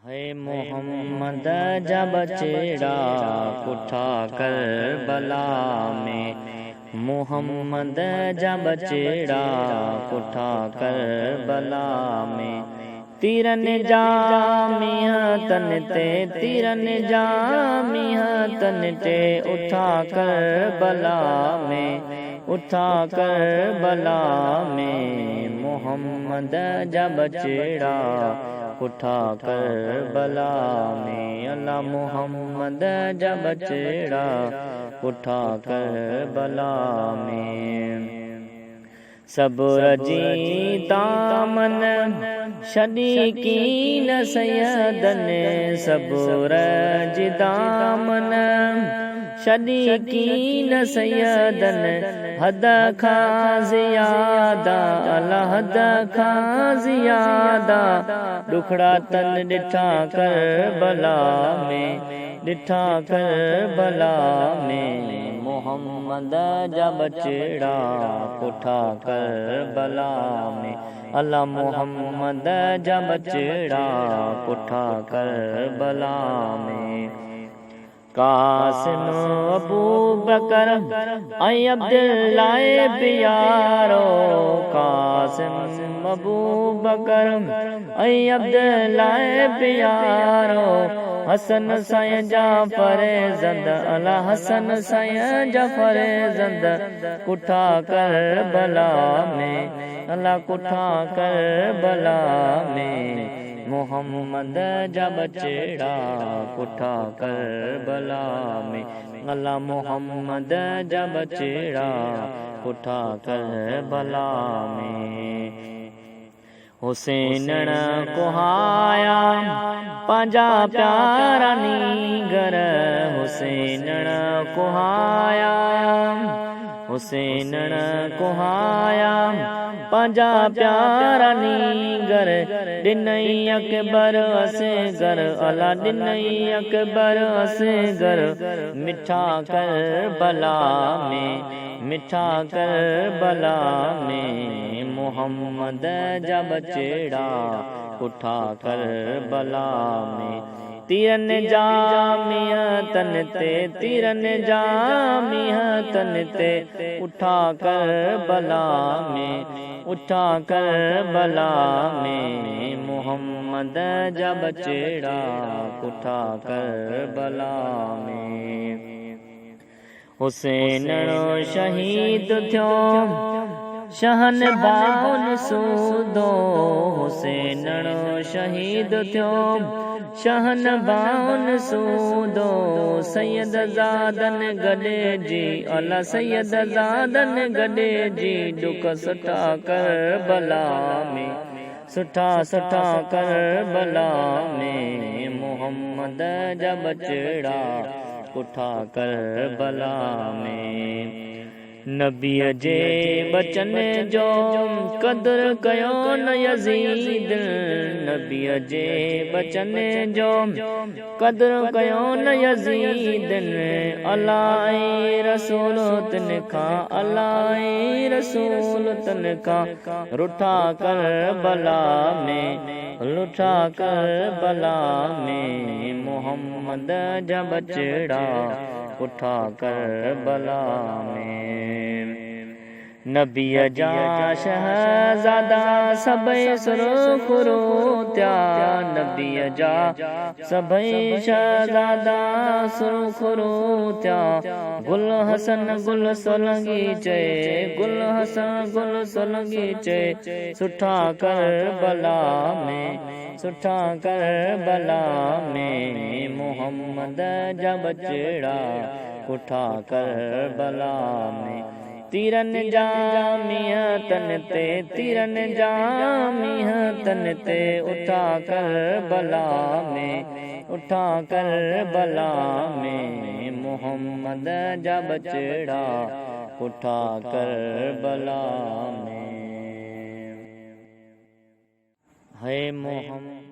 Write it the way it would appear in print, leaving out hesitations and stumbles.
है मोहम्मद जब चेड़ा उठा कर बला में, मोहम्मद जब चेड़ा उठा कर बला में। तीरन जामिया तन ते, तीरन जामिया तन ते, उठा कर बला में, उठा कर बला में। मोहम्मद जब चेड़ा उठा कर बला में, अल्लाह मोहम्मद जब चेड़ा उठा कर बला में। सब्र जी दामन शदी की न सैयदन, सब्र जी दामन शदी की न सैयदन। हद खा ज़ियादा अला हद खा ज़ियादा, दुखड़ा तन डिठा कर बला में, डिठा कर बला में। मोहम्मद जब चेड़ा उठा कर बला में, अल्लाह मोहम्मद जब चेड़ा उठा कर बला में। कासिम अबू बकर आई अब्दुल्लाह प्यारो, कासिम अबू बकर आई अब्दुल्लाह प्यारो। हसन साय जाफर ज़ंद अला हसन साय जाफर ज़ंद, उठा कर बला में, अला उठा कर बला में। मोहम्मद जब चेड़ा उठा कर बला में, अल्लाह मोहम्मद जब चेड़ा उठा कर बला में। हुसैन कुहाया पांजा प्यारा नीगर, हुसैन कुहाया, हुसैन कुहाया पांजा प्यारा नीगर। दिनई अकबर असगर अला दिनई अकबर असगर, मिठा कर बला में, मिठा कर बला में। मोहम्मद जब चेड़ा उठा कर बला में। तीरन जामिया तन ते, तीरन जामिया तन ते, उठा कर बला में, उठा कर बला में। मोहम्मद जब चेड़ा उठा कर बला में। हुसैन शहीद थियो शहन बाहुन सूदो, हुसैन शहीद थियो शहन बाहुन सूदो। सैयद ज़ादन गॾे जी अला सैयद ज़ादन गॾे जी, दुख सुठा कर बला में, सुठा सुठा कर बला में। मोहम्मद जब चेड़ा उठा कर बला में। नबीअ जे बचन जो कदर कयो न यज़ीद, नबीअ जे बचन जो कदर कयो न यज़ीद। अलाए रसूल तन खां, अलाए रसूल तन खां, रुठा कर बला में, लुठा कर बला में। मोहम्मद जब चेड़ा उठा कर बला में। नबीअ जा शहज़ादा सभई सुरखुरो त्या, नबीअ जा सभई शहज़ादा सुरखुरो त्या। गुल हसन गुल सोलंगी चए, गुल हसन गुल सोलंगी चए, सुठा कर बला में, सुठा कर बला में। मोहम्मद जब चेड़ा उठा कर बला में। तीरन जामिया तन ते, तीरन जामिया तन ते, उठा कर बला में, उठा कर बला में। मोहम्मद जब चेड़ा उठा कर बला में। है मोहम्मद